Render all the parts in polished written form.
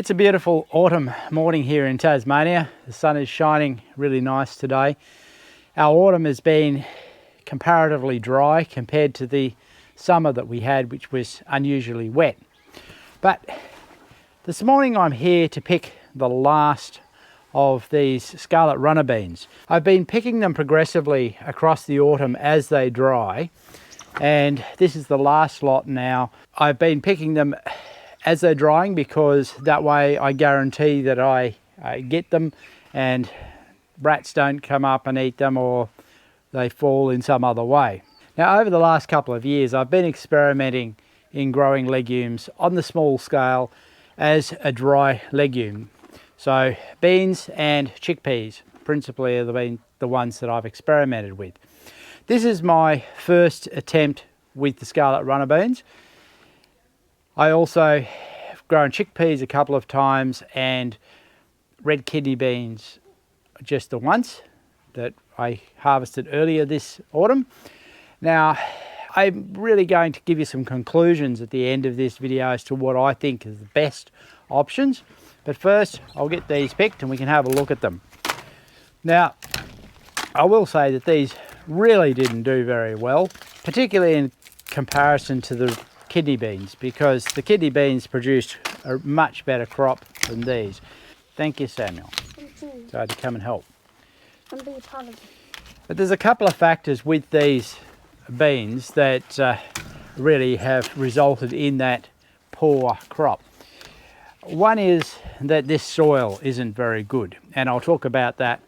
It's a beautiful autumn morning here in Tasmania. The sun is shining really nice today. Our autumn has been comparatively dry compared to the summer that we had, which was unusually wet. But this morning I'm here to pick the last of these scarlet runner beans. I've been picking them progressively across the autumn as they dry, and this is the last lot now. I've been picking them as they're drying because that way I guarantee that I get them and rats don't come up and eat them or they fall in some other way. Now, over the last couple of years I've been experimenting in growing legumes on the small scale as a dry legume. So beans and chickpeas principally have been the ones that I've experimented with. This is my first attempt with the scarlet runner beans. I also have grown chickpeas a couple of times and red kidney beans just the once that I harvested earlier this autumn. Now, I'm really going to give you some conclusions at the end of this video as to what I think is the best options. But first, I'll get these picked and we can have a look at them. Now, I will say that these really didn't do very well, particularly in comparison to the kidney beans, because the kidney beans produced a much better crop than these. Thank you, Samuel. So I had to come and help. But there's a couple of factors with these beans that really have resulted in that poor crop. One is that this soil isn't very good, and I'll talk about that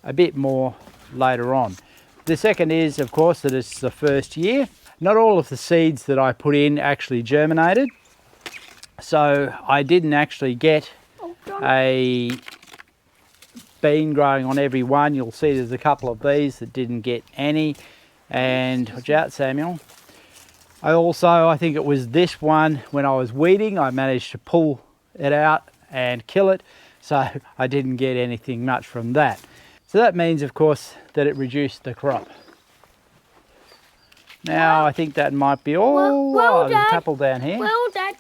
a bit more later on. The second is, of course, that it's the first year. Not all of the seeds that I put in actually germinated, so I didn't actually get a bean growing on every one. You'll see there's a couple of these that didn't get any, and watch out, Samuel. I think it was this one, when I was weeding, I managed to pull it out and kill it, so I didn't get anything much from that. So that means, of course, that it reduced the crop. Now, I think that might be all. Well, there's a couple down here. Well, Dad,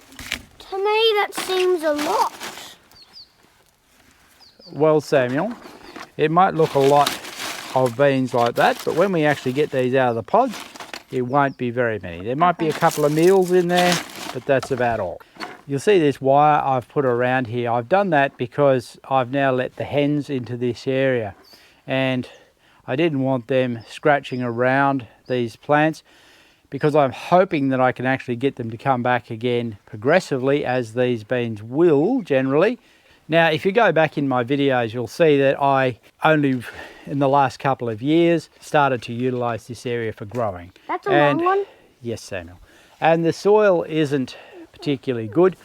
to me that seems a lot. Well, Samuel, it might look a lot of beans like that, but when we actually get these out of the pods, it won't be very many. There might be a couple of meals in there, but that's about all. You'll see this wire I've put around here. I've done that because I've now let the hens into this area, and I didn't want them scratching around these plants, because I'm hoping that I can actually get them to come back again progressively, as these beans will generally. Now, if you go back in my videos, you'll see that I only in the last couple of years started to utilize this area for growing. That's a long one. Yes, Samuel. And the soil isn't particularly good.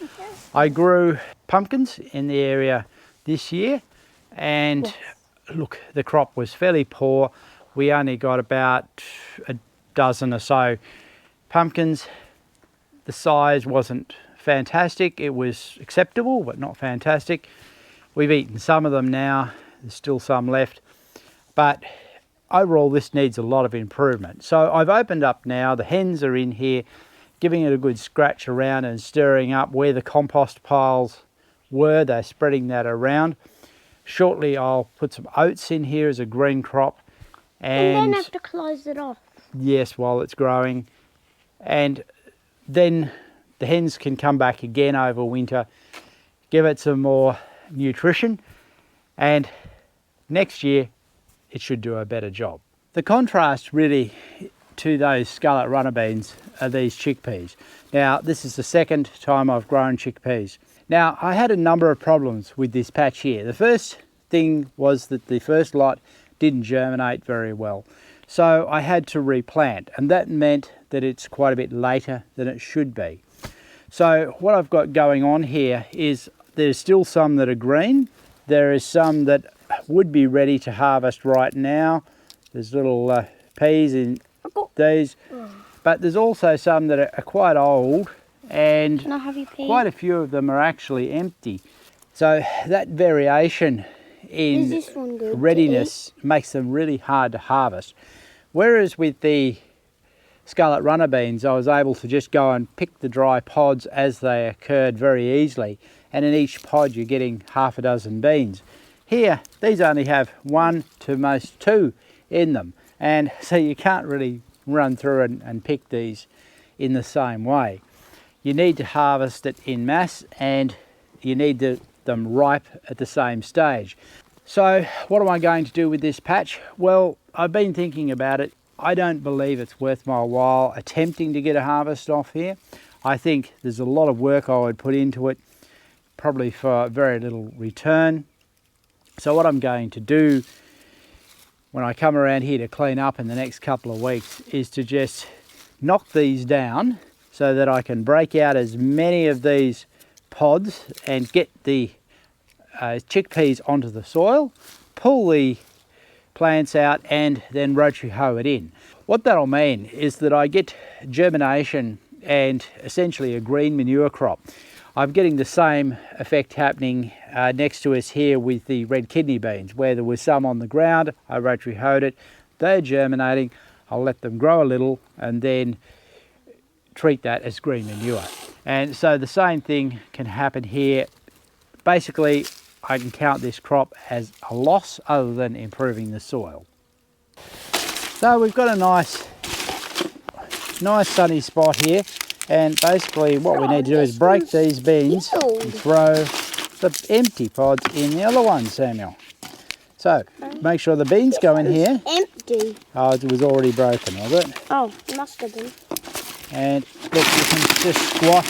I grew pumpkins in the area this year, and look, the crop was fairly poor. We only got about a dozen or so pumpkins. The size wasn't fantastic. It was acceptable, but not fantastic. We've eaten some of them now. There's still some left. But overall, this needs a lot of improvement. So I've opened up now. The hens are in here, giving it a good scratch around and stirring up where the compost piles were. They're spreading that around. Shortly, I'll put some oats in here as a green crop. And then have to close it off. Yes, while it's growing. And then the hens can come back again over winter, give it some more nutrition, and next year it should do a better job. The contrast really to those scarlet runner beans are these chickpeas. Now, this is the second time I've grown chickpeas. Now, I had a number of problems with this patch here. The first thing was that the first lot didn't germinate very well. So I had to replant, and that meant that it's quite a bit later than it should be. So what I've got going on here is there's still some that are green. There is some that would be ready to harvest right now. There's little peas in these, but there's also some that are quite old, and quite a few of them are actually empty. So that variation in readiness makes them really hard to harvest. Whereas with the Scarlet runner beans, I was able to just go and pick the dry pods as they occurred very easily, and in each pod you're getting half a dozen beans. Here, these only have 1 to most 2 in them, and so you can't really run through and pick these in the same way. You need to harvest it in mass, and you need them ripe at the same stage. So what am I going to do with this patch? Well, I've been thinking about it. I don't believe it's worth my while attempting to get a harvest off here. I think there's a lot of work I would put into it, probably for very little return. So what I'm going to do when I come around here to clean up in the next couple of weeks is to just knock these down so that I can break out as many of these pods and get the chickpeas onto the soil, pull the plants out, and then rotary hoe it in. What that'll mean is that I get germination and essentially a green manure crop. I'm getting the same effect happening next to us here with the red kidney beans, where there was some on the ground. I rotary hoed it, they're germinating, I'll let them grow a little and then treat that as green manure. And so the same thing can happen here. Basically, I can count this crop as a loss other than improving the soil. So we've got a nice sunny spot here, and basically what we need to do is break these beans and throw the empty pods in the other ones, Samuel. So make sure the beans go in here. Empty. Oh, it was already broken, was it? Oh, it must have been. And look, you can just squat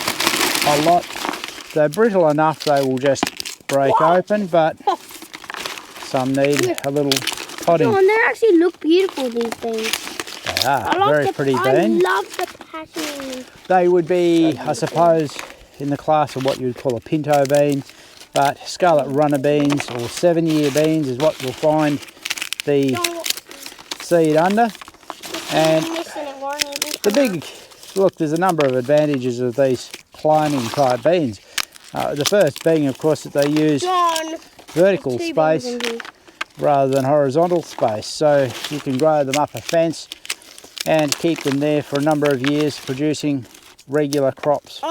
a lot. They're brittle enough they will just break open, but some need a little potting. Oh, and they actually look beautiful, these beans. They are very pretty bean. I love the pattern. They would be, I suppose, in the class of what you would call a pinto bean, but scarlet runner beans or 7-year beans is what you'll find the seed under. And the big, look, there's a number of advantages of these climbing type beans. The first being, of course, that they use vertical space rather than horizontal space, so you can grow them up a fence and keep them there for a number of years, producing regular crops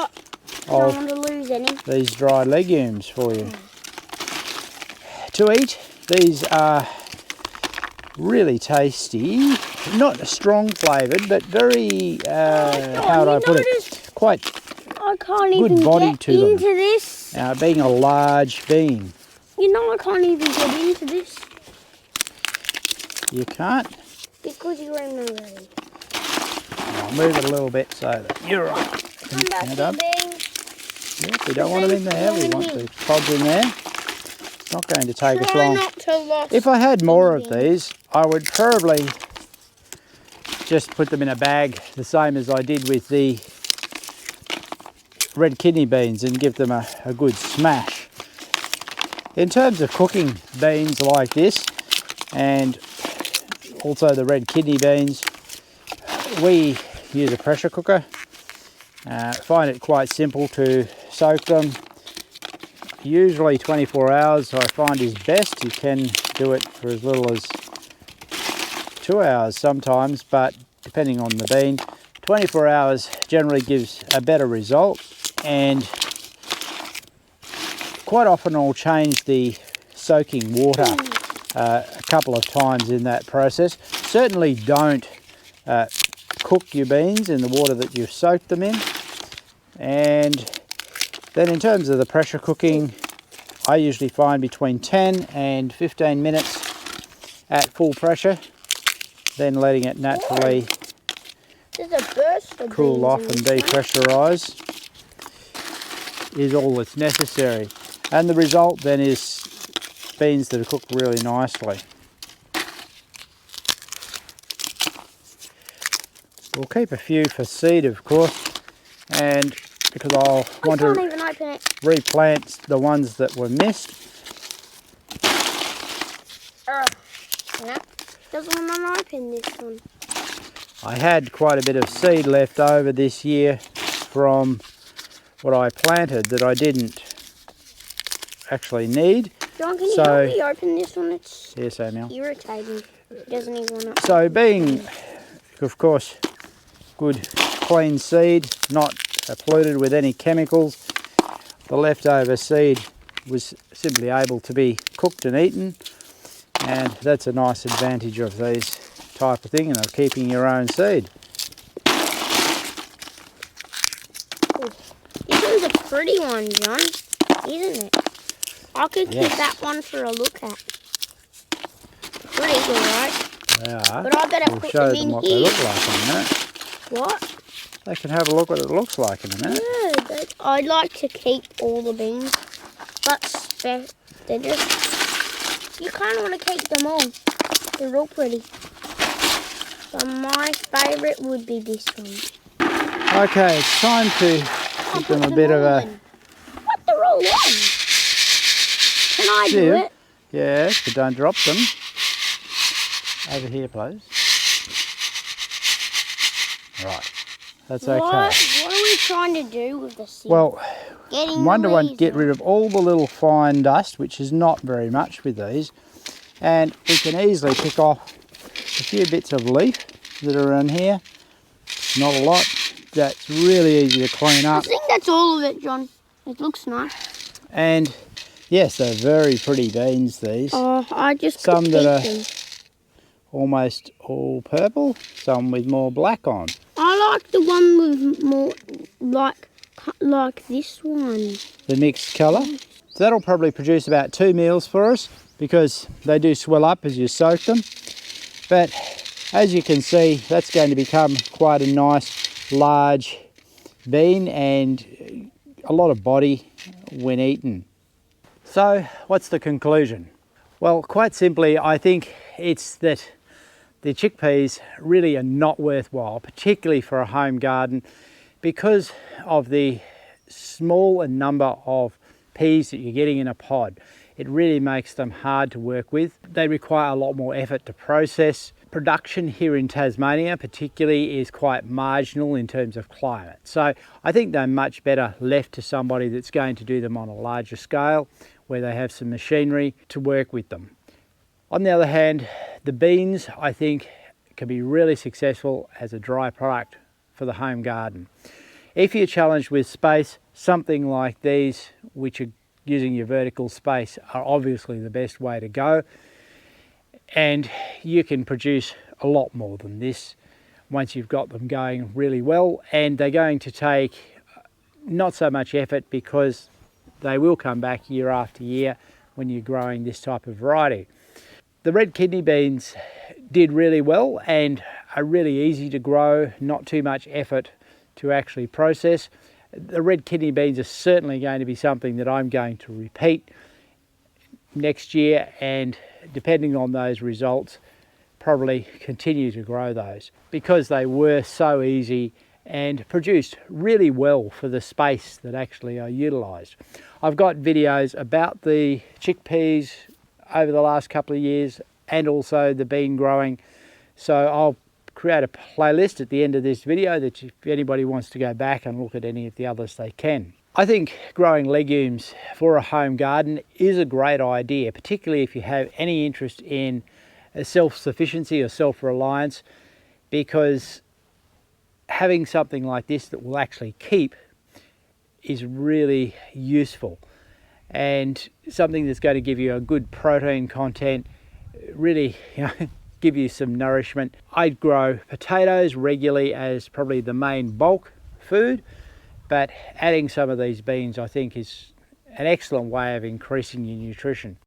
of these dry legumes for you. To eat, these are really tasty, not strong flavoured, but very, how would I put it, quite good body to them. This. Being a large bean. You know I can't even get into this. You can't? Because you're in the way. I'll move it a little bit so that you're right. Come back to beans. Yep, we don't want them in there, we want the pods in there. It's not going to take us long. Not to lose. If I had more of these, I would probably just put them in a bag the same as I did with the red kidney beans and give them a good smash. In terms of cooking beans like this, and also the red kidney beans, we use a pressure cooker. Find it quite simple to soak them. Usually 24 hours I find is best. You can do it for as little as 2 hours sometimes, but depending on the bean, 24 hours generally gives a better result. And quite often I'll change the soaking water a couple of times in that process. Certainly don't cook your beans in the water that you've soaked them in. And then in terms of the pressure cooking, I usually find between 10 and 15 minutes at full pressure, then letting it naturally cool off and depressurise is all that's necessary. And the result then is beans that are cooked really nicely. We'll keep a few for seed, of course, and because I'll want to replant the ones that were missed. No, doesn't want to open this one. I had quite a bit of seed left over this year from what I planted that I didn't actually need. John, can you help me open this one? It's Samuel. Irritating. It doesn't even want to. So being, of course, good clean seed, not polluted with any chemicals. The leftover seed was simply able to be cooked and eaten, and that's a nice advantage of these type of thing, and of keeping your own seed. This is a pretty one, John, isn't it? I could keep that one for a look at. Pretty good, right? They are. But I better We'll put show them in them what here. they look like in a minute. What? They can have a look what it looks like in a minute. Yeah, I'd like to keep all the beans, but they're just, you kind of want to keep them all. They're all pretty. So my favourite would be this one. Okay, it's time to give them a bit of a... What, they're all on? Can I do it? Yes, but don't drop them. Over here, please. Right, that's okay. What are we trying to do with the seed? Well, get rid of all the little fine dust, which is not very much with these, and we can easily pick off a few bits of leaf that are in here. Not a lot. That's really easy to clean up. I think that's all of it, John. It looks nice. And yes, they're very pretty beans, these. Oh, I just some that are them. Almost all purple, some with more black on. I like the one with more, like this one. The mixed colour. So that'll probably produce about 2 meals for us, because they do swell up as you soak them. But as you can see, that's going to become quite a nice large bean and a lot of body when eaten. So what's the conclusion? Well, quite simply, I think it's that the chickpeas really are not worthwhile, particularly for a home garden, because of the small number of peas that you're getting in a pod. It really makes them hard to work with. They require a lot more effort to process. Production here in Tasmania particularly is quite marginal in terms of climate. So I think they're much better left to somebody that's going to do them on a larger scale, where they have some machinery to work with them. On the other hand, the beans, I think, can be really successful as a dry product for the home garden. If you're challenged with space, something like these, which are using your vertical space, are obviously the best way to go. And you can produce a lot more than this once you've got them going really well. And they're going to take not so much effort, because they will come back year after year when you're growing this type of variety. The red kidney beans did really well and are really easy to grow, not too much effort to actually process. The red kidney beans are certainly going to be something that I'm going to repeat next year, and depending on those results, probably continue to grow those, because they were so easy and produced really well for the space that actually are utilised. I've got videos about the chickpeas over the last couple of years, and also the bean growing, so I'll create a playlist at the end of this video that if anybody wants to go back and look at any of the others, they can. I think growing legumes for a home garden is a great idea, particularly if you have any interest in self-sufficiency or self-reliance, because having something like this that will actually keep is really useful, and something that's going to give you a good protein content, really, give you some nourishment. I'd grow potatoes regularly as probably the main bulk food, but adding some of these beans I think is an excellent way of increasing your nutrition.